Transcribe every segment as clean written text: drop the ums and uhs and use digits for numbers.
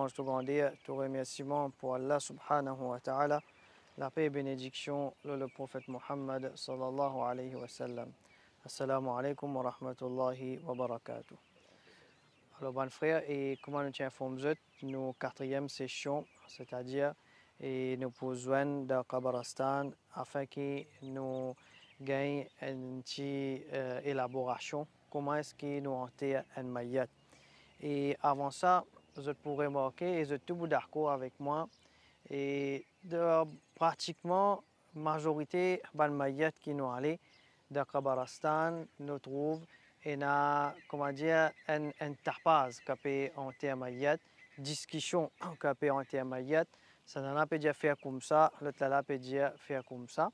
louange, tout grandeur, tout remerciement pour Allah subhanahu wa ta'ala, la paix et bénédiction le prophète Muhammad sallallahu alayhi wa sallam. Assalamu alaikum wa rahmatullahi wa barakatuh. Alors, bon frère, et comment nous informons nos quatrième session, c'est-à-dire et nous posons de Kabaristan afin que nous gagnions une petite élaboration comment est-ce que nous enterrons un maillet. Et avant ça, vous pourrez remarquer, et vous êtes tous d'accord avec moi, et de pratiquement la majorité des maillet qui nous allent de Kabaristan, nous trouvent comment dire, un tapage qui peut enterrer maillet, discussion qui peut enterrer maillet, ça n'en peut dire faire comme ça, l'autre là peut dire faire comme ça.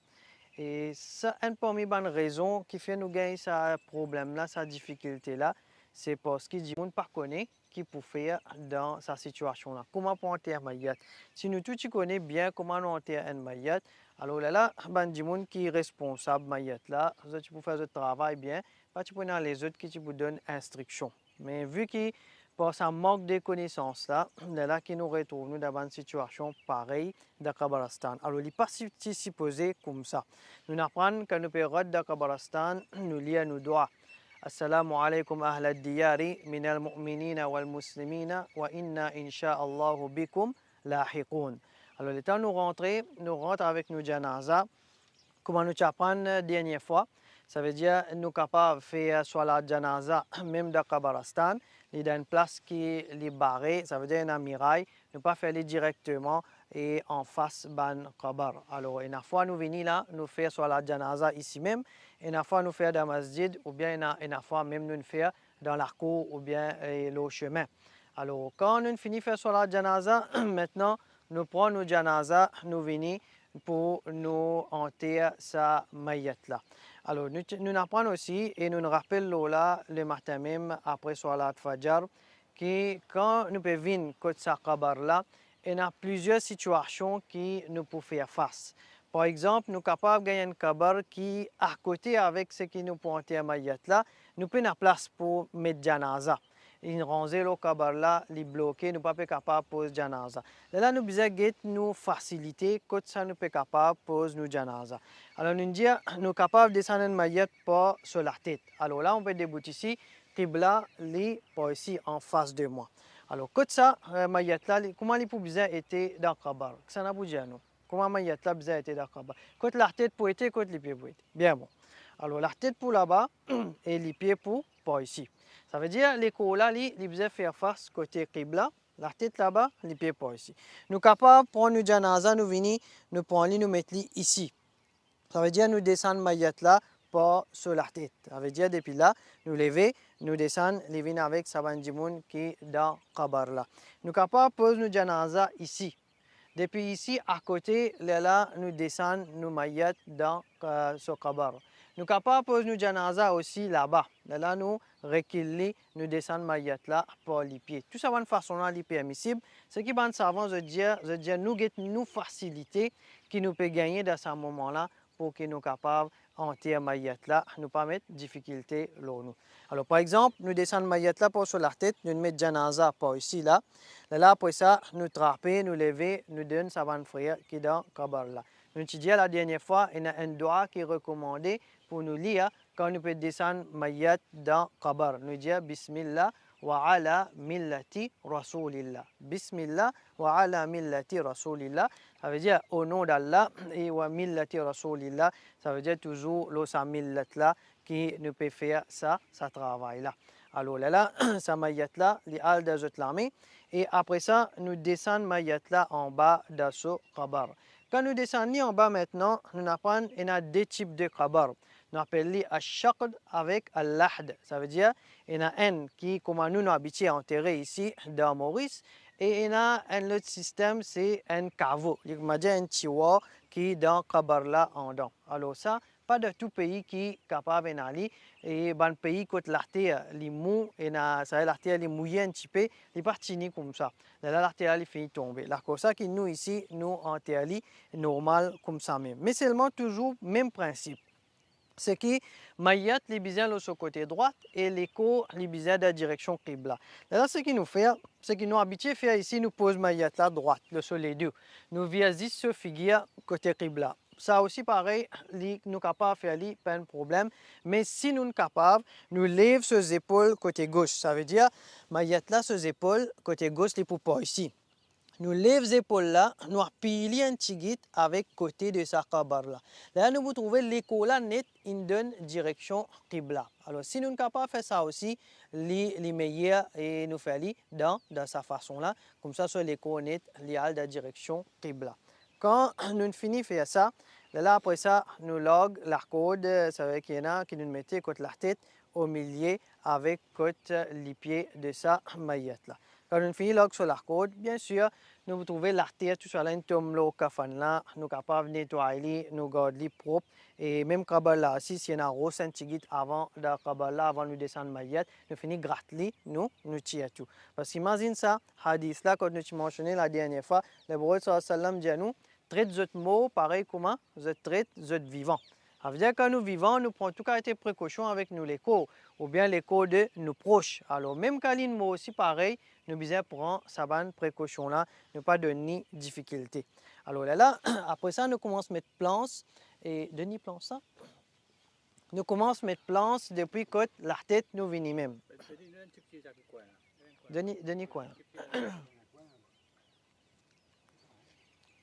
Et ça, une parmi les raisons qui fait nous gagner ce problème-là, cette difficulté-là, c'est parce que les gens ne connaissent pas qui peut faire dans cette situation-là. Comment on enterrer un maillet? Si nous tous connaissons bien comment on enterre un maillet, alors là, il y a des gens qui sont responsables de maillet-là, tu peux faire le travail bien, tu peux dans les autres qui te donnent instruction. Mais vu que par ce manque de connaissances là, c'est là que nous retrouvons dans une situation pareille de Kabaristan. Alors, il n'est pas supposé comme ça. Nous apprenons que nous pouvons de Kabaristan, nous lire nos doigts. Assalamu alaikum ahla diyari min al-mu'minina wal-muslimina wa inna insha'Allahu bikum lahiqun. Alors, le temps nous rentrons avec nos janaza. Comme nous apprenons la dernière fois, ça veut dire que nous sommes capables de faire soit la janaza, même dans Kabaristan, il y a une place qui est barrée, ça veut dire une muraille, nous ne pouvons pas faire directement et en face de Kabar. Alors, une fois nous venons là, nous faisons soit la janaza ici même, une fois nous faisons dans le masjid, ou bien une fois même nous faisons dans la cour ou bien le chemin. Alors, quand nous finissons de faire soit la janaza, maintenant nous prenons nos janaza, nous venons pour nous enterrer sa maillette là. Alors, nous apprenons aussi et nous nous rappelons là le matin même après Salat Fajr que quand nous pouvons venir côté sa kabar là, il y a plusieurs situations qui nous pouvons faire face. Par exemple, nous sommes capables de gagner un kabar qui à côté avec ce qui nous peut enterrer maillette là, nous pouvons la place pour mettre janaza. Une rangée le kabar là, les bloqués, nous ne sommes pas capables de poser janaza. Là, nous avons nous faciliter quand ça nous sommes capables de poser nos janaza. Alors, nous disons, nous sommes capables de descendre une maillette pas sur la tête. Alors là, on peut débuter ici, Qibla, pas ici en face de moi. Alors, quand ça, maillette là, comment les poubiens étaient dans le kabar? Ça n'a pas dit à nous. Comment maillette là, bizarre était dans le kabar? Quand la tête pour être, quand les pieds pour être. Bien bon. Alors, la tête pour là-bas et les pieds pour pas ici. Ça veut dire les colas, les bizarres faire face côté Qibla. La tête là-bas, les pieds pas ici. Nous sommes capables de prendre nos janaza, nous venir, nous prendre, nous mettre ici. Ça veut dire nous descendre maillette là, pas sur la tête. Ça veut dire depuis là, nous lever, nous descendre, les venir avec Sabandimoun qui est dans Kabar là. Nous sommes capables de poser nos janaza ici. Depuis ici, à côté, là, nous descendons nos maillettes dans ce Kabar. Nous sommes capables de poser nos janaza aussi là-bas. Là, nous reculons, nous descendons maillettes là pour les pieds. Tout ça, de façon là, est permissible. Ce qui est savant, je dire, nous faciliter qui nous peut gagner dans ce moment-là pour que nous soyons capables d'enterrer maillette là, nous pas mettre difficulté là nous. Alors par exemple, nous descendons maillette là pour sur la tête, nous mettons janaza pour ici là. Là après ça, nous trapper, nous lever, nous donner sa bonne frère qui est dans Kabar là. Nous dit la dernière fois, il y a un doigt qui est recommandé pour nous lire quand nous pouvons descendre maillette dans Kabar. Nous disons Bismillah wa ala millati rasulillah. Bismillah wa ala millati rasulillah. Ça veut dire au nom d'Allah et wa millati rasulillah. Ça veut dire toujours l'osa millat là qui nous peut faire ça travail là. Alors là, ça maillette là, les al de l'armée. Et après ça, nous descendons maillette là en bas de ce kabar. Quand nous descendons en bas maintenant, nous apprenons qu'il y a deux types de kabar. Nous appelons al-shaqd avec al-lahd. Ça veut dire qu'il y en a un qui, comme nous habitués à enterrer ici dans Maurice, et il y a un autre système, c'est un caveau. Il y a un tiwa qui est dans kabar là en dedans. Alors ça, pas de tout pays qui est capable d'aller et un pays côté la terre les mou et la terre les mouillé un petit peu les parties comme ça là la terre les finit tomber la comme ça qui nous ici nous en terre normal comme ça même mais seulement toujours même principe c'est que Mayat les bizarres sur le côté droit et l'écho les bizarres de la direction Qibla. Là, ce qu'il nous fait, c'est qu'il nous habitué à faire ici, nous pose Mayat là droite, le sur les deux. Nous viens ce figure côté Qibla. Ça aussi pareil, nous sommes capables de faire pas de problème. Mais si nous sommes capables, nous lève ses épaules côté gauche. Ça veut dire, Mayat là, ses épaules côté gauche, les pour pas ici. Nous lève les épaules là, nous appuyons un petit guide avec côté de sa kabar là. Là, nous vous trouvez l'écho là net, in donne direction Qibla. Alors, si nous sommes capables de faire ça aussi, les meilleurs et nous faire dans sa façon là, comme ça, sur l'écho net, lié de direction Qibla. Quand nous finissons de faire ça, là, après ça, nous log la corde, ça veut dire qu'il y en a qui nous mettent côté la tête au milieu avec côté les pieds de sa maillette là. Quand nous finissons log sur la corde, bien sûr, nous trouvons l'artère, tout ça là, nous tombe là au cafan là, nous sommes capables de nettoyer, nous garder propre. Et même kabal là, si y a un rose antigite avant de kabal là, avant de descendre maillette, nous finissons gratter, nous tirons tout. Parce qu'imagine ça, hadith là, quand nous t'ai mentionné la dernière fois, le prophète sallallahu alayhi wa sallam dit à nous, traite votre mot pareil comment vous traite votre vivant. Ça veut dire que quand nous vivons, nous prenons tout cas des précautions avec nous l'écho, ou bien l'écho de nos proches. Alors même quand nous aussi pareil, nous devons prendre sa bonne précaution là, ne pas donner de difficulté. Alors là, après ça, nous commençons à mettre planches et Denis planche ça. Nous commençons à mettre planches depuis que la tête nous vient même. Denis quoi?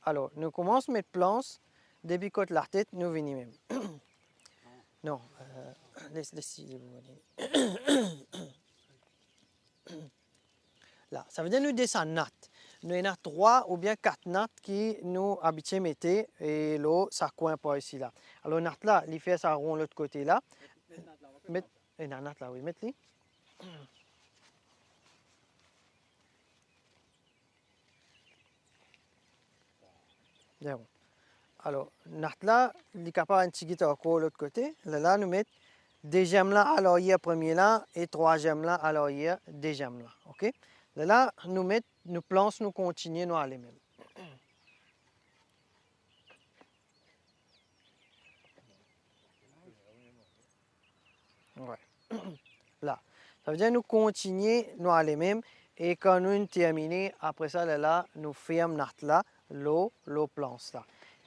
Alors, nous commençons à mettre planches depuis que la tête nous vient même. Non, laissez là, ça veut dire nous descendons natte. Nous avons 3 ou bien 4 nattes qui nous habituent à mettre et l'eau, ça coince pas ici là. Alors, natte là, il fait ça rond l'autre côté là. Mettre une natte là, oui, mettez-les. Bien. Alors, natte là, il est capable un petit guitare encore l'autre côté. Là, nous mettons deuxième là à l'arrière, premier là, et troisième là à l'arrière, deuxième là. OK? Là, nous mettons, nous planches, nous continuons, nous aller même. Ouais. Là. Ça veut dire nous continuons, nous aller même. Et quand nous terminons, après ça, là, nous fermons là, l'eau planche là.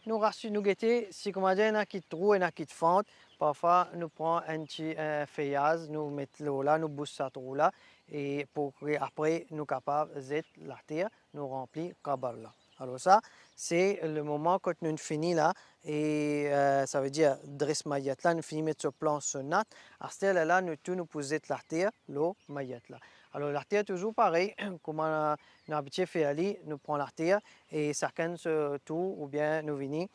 Nous rassurons, nous guettons, si comment dire, il y en a qui trou, il y en a qui fente. Parfois, nous prenons un petit feuillage, nous mettons l'eau là, nous boussons ça trou là. Et pour après, nous sommes capables de la terre, nous remplir le là. Alors ça, c'est le moment quand nous finissons là. Et ça veut dire, dresse maillette là, nous finissons de mettre sur planche sur nat. À ce là, nous posons la terre, l'eau, maillette là. Alors la terre toujours pareil, comme on a habitué à faire, nous prenons la terre et chacun ce tout, ou bien nous venons,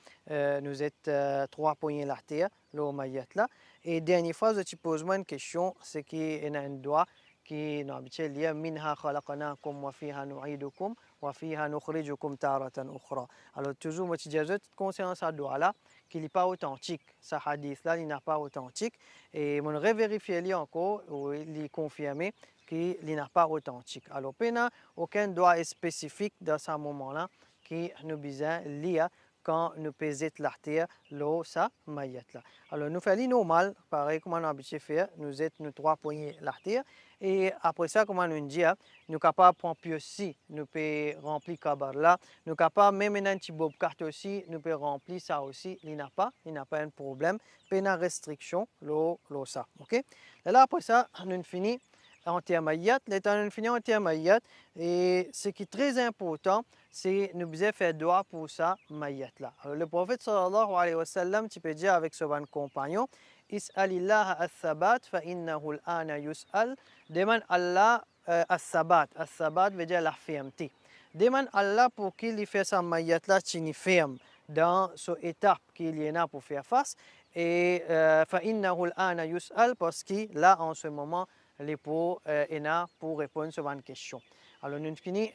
nous êtes 3 poignées la terre, l'eau maillette là. Et dernière fois, je te pose moi une question, c'est qu'il y a un doigt qui nous habitué à lire minha khalaqnakum wa fiha nu'idukum wa fiha nukhrijukum taratan ukhra. Alors toujours moi je dis conscience à doigt là qu'il n'est pas authentique. Ce hadith là, il n'est pas authentique et mon revérifier encore ou il confirmer qu'il n'est pas authentique. Alors, il n'y a aucun droit spécifique dans ce moment-là qui nous besoin lire quand nous pesons la terre, l'eau, ça, maillette là. Alors, nous faisons normal, pareil comme on a habitué à faire, nous êtes nous 3 poignées la terre. Et après ça, comme on nous dit, nous sommes capables de prendre plus aussi, nous pouvons remplir le là. Nous sommes capables, même un petit bob carte aussi, nous pouvons remplir ça aussi. Il n'y a pas un problème. Pas une restriction, l'eau, ça. OK? Et là, après ça, nous finissons anti-amaïat, l'état fini anti-amaïat. Et ce qui est très important, c'est nous devons faire doigt pour ça, maïat là. Alors, le prophète sallallahu alayhi wa sallam, tu peux dire avec ce bon compagnon, Is'alillah as-sabat fa innahu al-ana yus'al. Demande Allah as-sabat. As-sabat veut dire la fermeté. Demande Allah pour qu'il fasse sa maïat là, tu ferme dans cette étape qu'il y en a pour faire face. Et fa innahu al-ana yus'al parce que là, en ce moment, les pour répondre à une question. Alors, nous finissons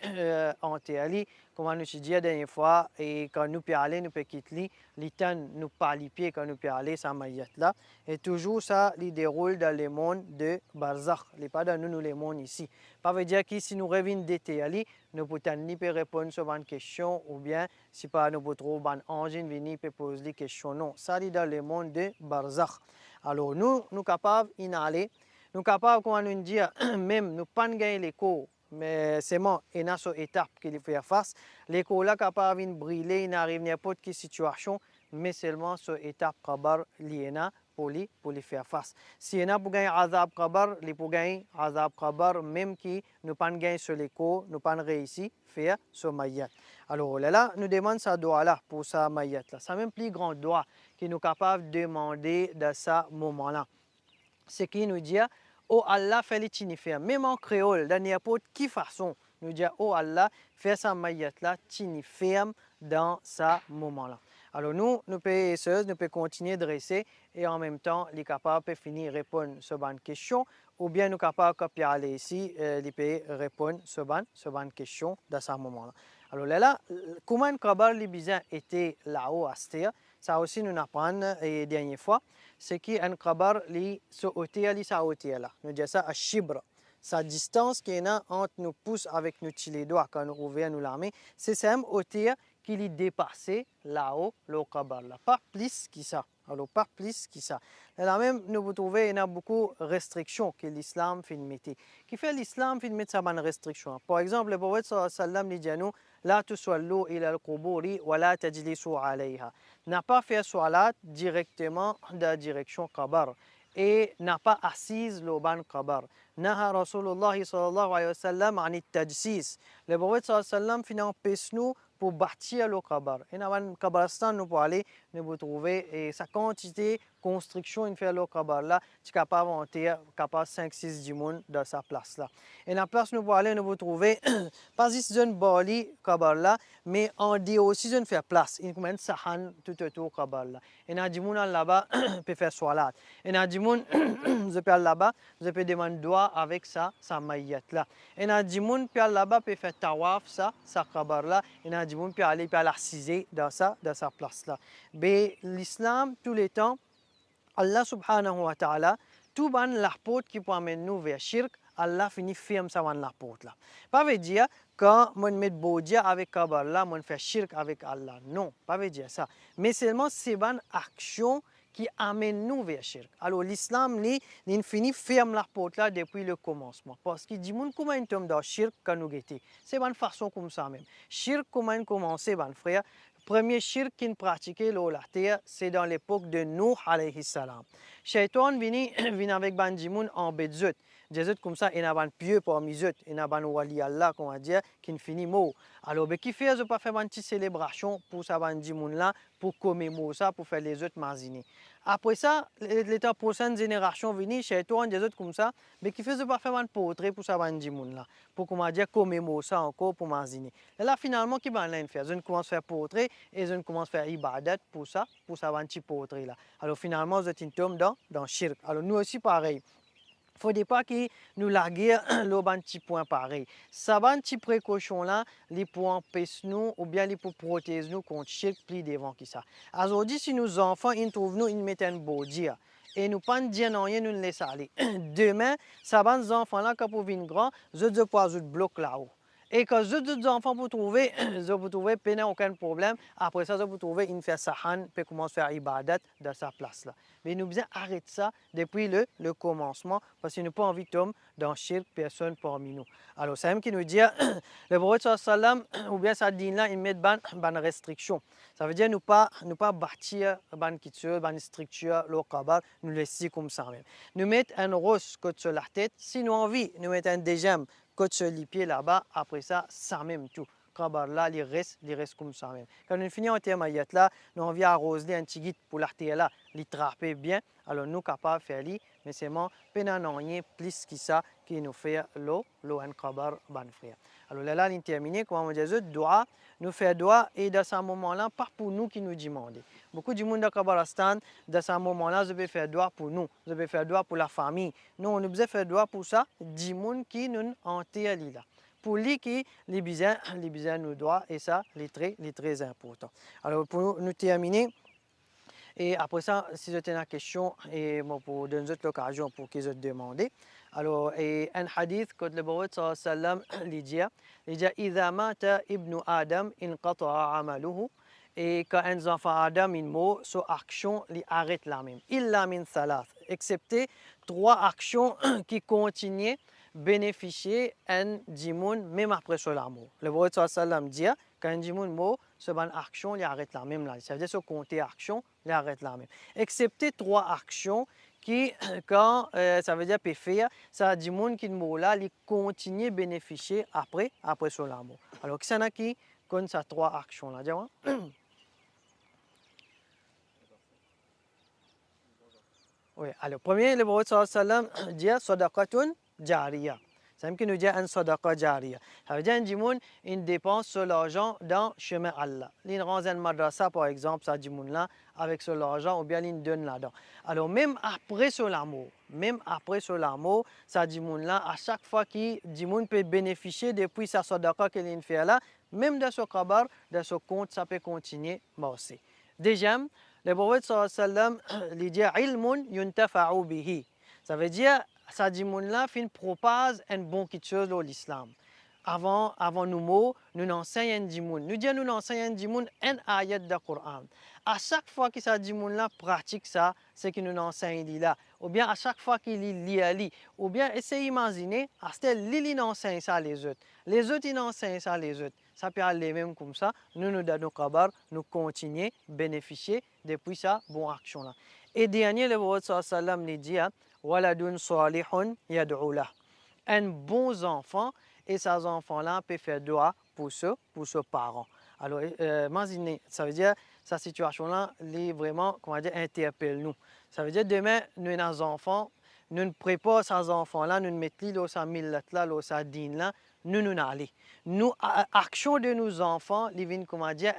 en théorie, comme on nous dit la dernière fois, et quand nous pouvons aller, nous pouvons quitter les temps, nous pas les pieds quand nous pouvons aller, ça maillette là. Et toujours ça, il déroule dans le monde de Barzakh, pas dans nous, les mondes ici. Ça veut dire que si nous revenons de théorie, nous pouvons pas répondre à une question, ou bien si pas nous pouvons trouver un engine venir poser des questions. Non, ça, c'est dans le monde de Barzakh. Alors, nous sommes capables d'inhaler, nous sommes capables, comme on dit, même nous ne pas gagner l'écho, mais c'est bon, il y a une étape qu'il faut faire face. L'écho là capable de briller, il n'arrive n'importe quelle situation, mais seulement cette étape kabar liée pour les faire face. Si il y a pour gagner azab kabar, il pour gagner azab kabar, même qui nous pas gagner sur l'écho, nous pas réussi à faire ce maillat. Alors là, nous demandons ce doigt-là pour ce maillat-là. C'est même plus grand doigt qui nous capable de demander de ce moment-là. Ce qui nous dit, oh Allah, fais-le faire. Même en créole, dans n'importe quelle façon, nous dit, oh Allah, fais sa maillette-là, tini ferme dans ce moment-là. Alors nous pouvons continuer de dresser et en même temps, les capables de finir répondre à cette question ou bien nous capables de aller ici, les peut répondre à cette question dans ce moment-là. Alors là, comment un kabar libyen était là-haut à terre, ça aussi nous apprend la dernière fois, c'est qu'un kabar li se hauteur li sa hauteur là. Nous disons ça à shibra. Sa distance qui est entre nos pouces avec nos les doigts quand nous ouvrons nous la main, c'est cette même hauteur qui est dépassé là-haut le kabar là. Pas plus que ça. Alors pas plus que ça. Là même nous vous trouvez il y a beaucoup de restrictions que l'islam fait mettre. Qui fait l'islam fait mettre ça bonne restriction. Par exemple le prophète sallallahu alayhi wa sallam dit à nous la tusallu ila al-quburi wa la tajlisu alayha. N'a pas fait salat directement dans la direction kabar et n'a pas assise le ban kabar. Naha Rasulullah sallallahu alayhi wa sallam an tajsis. Le prophète sallallahu alayhi wa sallam fait empêche nous pour bâtir le kabar. Et dans le kabaristan, nous pouvons aller nous trouver sa quantité de construction une fait le kabar là, tu es capable de capable 5-6 dimoun dans sa place là. Et dans la place nous pouvons aller nous trouver pas juste une bali kabar là, mais on dit aussi une faire place. Il commence sahan tout autour kabar là. Et dans dimoun là-bas peut faire salat. Et dans dimoun je peux aller là-bas, je peux demander doigt avec sa maillette là. Et dans dimoun peut aller là-bas peut faire tawaf sa kabar là. Et dans dimoun peut aller l'assiser dans sa place là. Mais l'islam tous les temps Allah subhanahu wa ta'ala, tout ban la porte qui peut amener nous vers shirk, Allah finit ferme ça la porte là. Pas veut dire quand on met bodia avec kabar là, on fait shirk avec Allah. Non, pas veut dire ça. Mais seulement c'est ban action qui amène nous vers shirk. Alors l'islam il finit ferme la porte là depuis le commencement. Parce qu'il dit mon comment tombe dans shirk quand nous guetter. C'est une façon comme ça même. Shirk comment commencer ban frère. Premier shirk qu'il pratiquait la terre, c'est dans l'époque de Nuh alayhi salam. Shaitan vient avec Bandimoun en Bedzut. Jésus comme ça, il y a un pieux parmi eux, il y a un wali Allah, qu'on va dire, qui finit mot. Alors, qui fait, je pas faire une petite célébration pour ça Bandimoun là, pour commémorer ça, pour faire les autres maziner. Après ça, l'état prochaine génération vient, Shaitan, des autres comme ça, mais qui fait, je pas faire un portrait pour ça Bandimoun là, pour comment dire commémorer ça encore pour maziner. Et là, finalement, qui va faire? Je commence à faire portrait et je commence à faire ibadat pour ça un petit portrait là. Alors finalement, je tombe dans shirk. Alors nous aussi pareil. Il ne faut pas que nous larguions le petit point pareil. Ça va un petit précaution là, les pour empêcher nous ou bien les pour protéger nous contre shirk plus devant qui ça. Aujourd'hui, si nos enfants ils trouvent nous, ils mettent un beau dire. Et nous pas dire non rien, nous les laissons aller. Demain, ça va nos enfants là quand pour venir grand, je dois pas bloc là-haut. Et quand je dis aux enfants pour trouver, je peux trouver aucun problème. Après ça, je peux trouver une faire sahan, puis commencer à faire ibadat dans sa place là. Mais nous devons arrêter ça depuis le commencement parce qu'il nous pas envie de tomber dans shirk personne parmi nous. Alors c'est même qui nous dit le prophète sallam ou bien sa dîne là il met ban restriction. Ça veut dire nous pas bâtir ban culture, ban structure le kabar, nous laisser comme ça même. Nous mettre un rose côté sur la tête, si nous envie, nous mettre un deuxième côté sur les pieds là-bas, après ça même tout. Kabar là, il reste comme ça même. Quand on finit en terme là, nous on vient arroser un petit guide pour l'artère là, les trapper bien. Alors nous capables de faire li, mais c'est mon rien plus que ça qui nous fait l'eau un kabar ban frère. Alors là, il terminé, comme on dit, doigt, nous fait doigt et dans ce moment-là, pas pour nous qui nous demandent. Beaucoup de monde dans Kabaristan, dans ce moment-là, je vais faire doigt pour nous, je vais faire doigt pour la famille. Nous, on besoin faire doigt pour ça, 10 monde qui nous enterrent là. Pour lui qui les besoins nous doivent et ça, les très important. Alors pour nous terminer, et après ça, si vous avez une question, et moi pour donner l'occasion pour qu'ils se demandent. Alors, et un hadith que le prophète sallallahu alayhi wa sallam dit, إذا مات ابن آدم انقطع عمله. et quand un enfant Adam in mot, so action li arrête la même. Illa min salat, excepté 3 actions qui continuent bénéficier un djimoun même après ce l'amour. Le prophète sallam dit quand un djimoun mot, ce ban action li arrête la même là. Ça veut dire ce compter action, li arrête la même. Excepté 3 actions qui, quand ça veut dire peut faire, ça dit moun qui mot là, il continue bénéficier après ce l'amour. Alors, qui s'en a qui connaît ces 3 actions là, dis-moi. Oui, alors, premier, le prophète sallam dit sadaqatun jariya. C'est qui nous dit un sadaqa jariya. Ça veut dire un dimoun, il dépense sur l'argent dans le chemin Allah. Il rend un madrasa, par exemple, ça dimoun là, avec ce l'argent, ou bien il donne là-dedans. Alors, même après ce l'amour, ça dimoun là, à chaque fois que dimoun peut bénéficier depuis sa sadaqa qu'il fait là, même dans ce kabar, dans ce compte, ça peut continuer aussi. Deuxième, le prophète sallam lui dit ilmun yuntafa'u bihi. Ça veut dire ça dit mon là fin propage une bonne chose dans l'islam. Avant nous enseigne un dimoun. Nous disons nous enseigne un dimoun un ayat de Coran. À chaque fois que ça dimoun là pratique ça, c'est que nous enseigne là. Ou bien à chaque fois qu'il lit, ou bien essayez d'imaginer, à ce qu'il enseigne ça les autres. Les autres ils enseignent ça les autres. Ça peut aller même comme ça. Nous donnons kabar, nous continuons à bénéficier depuis ça bonne action là. Et dernier le prophète sallam nous dit waladun salihun yad'u lah. Un bon enfant et ces enfants-là peuvent faire dua pour ce parent. Alors, imaginez, ça veut dire sa situation-là, vraiment, comment dire, interpelle nous. Ça veut dire demain, nous avons des enfants, nous préparons ces enfants-là, nous mettons dans sa millat-là, dans sa dîne-là, nous allons. Nous, action de nos enfants, ils viennent, comment dire,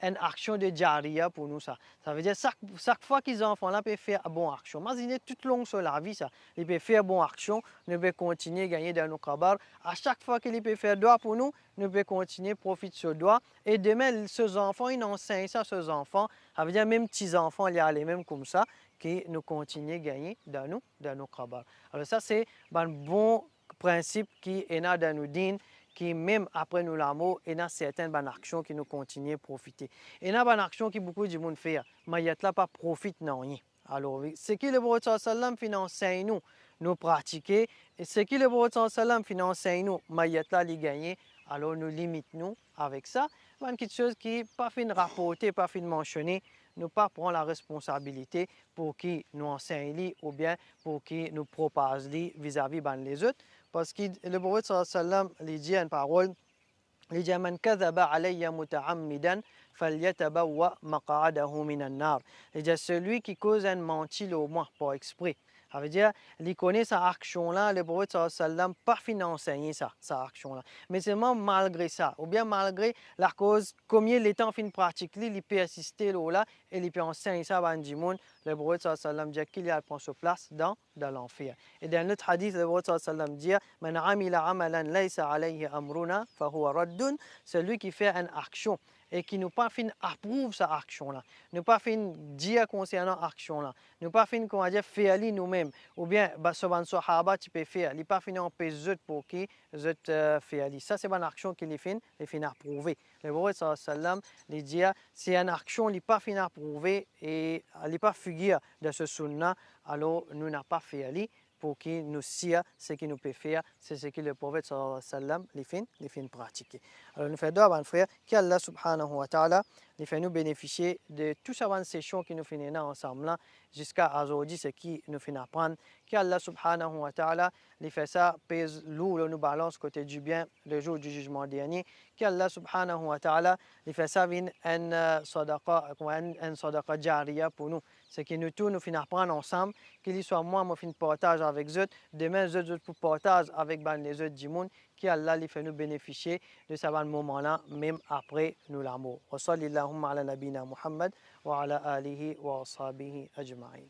une action de jariya pour nous. Ça veut dire chaque fois qu'ils enfants là peuvent faire bonne action. Imaginez toute longue sur la vie ça. Ils peuvent faire bonne action, nous peuvent continuer à gagner dans nos kabar. À chaque fois qu'ils peuvent faire droit pour nous, nous pouvons continuer à profiter de ce droit. Et demain, ces enfants, ils enseignent ça à ces enfants. Ça veut dire même petits enfants, ils allaient même comme ça, que nous continuons à gagner dans nos kabar. Alors ça c'est un bon principe qui est dans nos dînes, qui même après nous l'amour, il y a certaines bonnes actions qui nous continuent à profiter. Il y a des bonnes actions qui beaucoup de monde fait, mais il n'y a pas profite non rien. Alors, ce que le prophète sallam enseigne nous pratiquer, et ce que le prophète sallam enseigne nous, mais il y a les gagner, alors nous limitons avec ça. C'est quelque chose qui n'est pas fin rapporter, pas fin mentionner, nous pas prendre la responsabilité pour qui nous enseigne ou bien pour qui nous propage vis-à-vis les autres. Parce que le prophète sallam lui dit une parole, il dit man kadhaba alayya muta'ammidan falyatabawwa maq'adahu minan nar. Il dit celui qui cause un menti au moins pas exprès. Ça veut dire, il connaît sa action-là, le prophète sallam pas fin enseigner sa action-là. Mais seulement malgré ça, ou bien malgré la cause, combien les temps fin pratique, il peut assister là et il peut enseigner ça à du monde. Le prophète sallam dit qu'il y a prend sa place dans l'enfer. Et dans notre hadith, le prophète sallam dit man amila amalan laysa alayhi amruna fahuwa raddun, celui qui fait une action et qui nous pas fin approuve sa action là, nous pas fin dire concernant action là, nous pas fin comment dire faire nous-mêmes ou bien ce ban sahaba tu peux faire, il pas fin empêcher pour qui faire ça c'est une action qui les fin approuver. Le prophète sallam il dit c'est une action qui pas fin approuver et il pas figure de ce sunna, alors nous n'a pas fait pour que nous sia ce que nous pouvons faire, c'est ce que le prophète sallam les fin pratiquer. Alors nous faisons deux frères, qu'Allah subhanahu wa ta'ala les fait nous bénéficier de toutes ces sessions qui nous finissent ensemble jusqu'à aujourd'hui, ce qui nous fait apprendre, qu'Allah subhanahu wa ta'ala les fait ça, pèse lourd, nous balance côté du bien le jour du jugement dernier, qu'Allah subhanahu wa ta'ala les fait ça vient un sadaqa jariya pour nous. Ce qui nous tous nous finissons apprendre ensemble, qu'il soit moi, moi fin partage avec eux, demain eux autres pour partage avec les autres du monde, qu'Allah les fait nous bénéficier de ce moment-là, même après nous l'amour. Wa sallallahu ala nabina Muhammad wa ala alihi wa ashabihi ajma'in.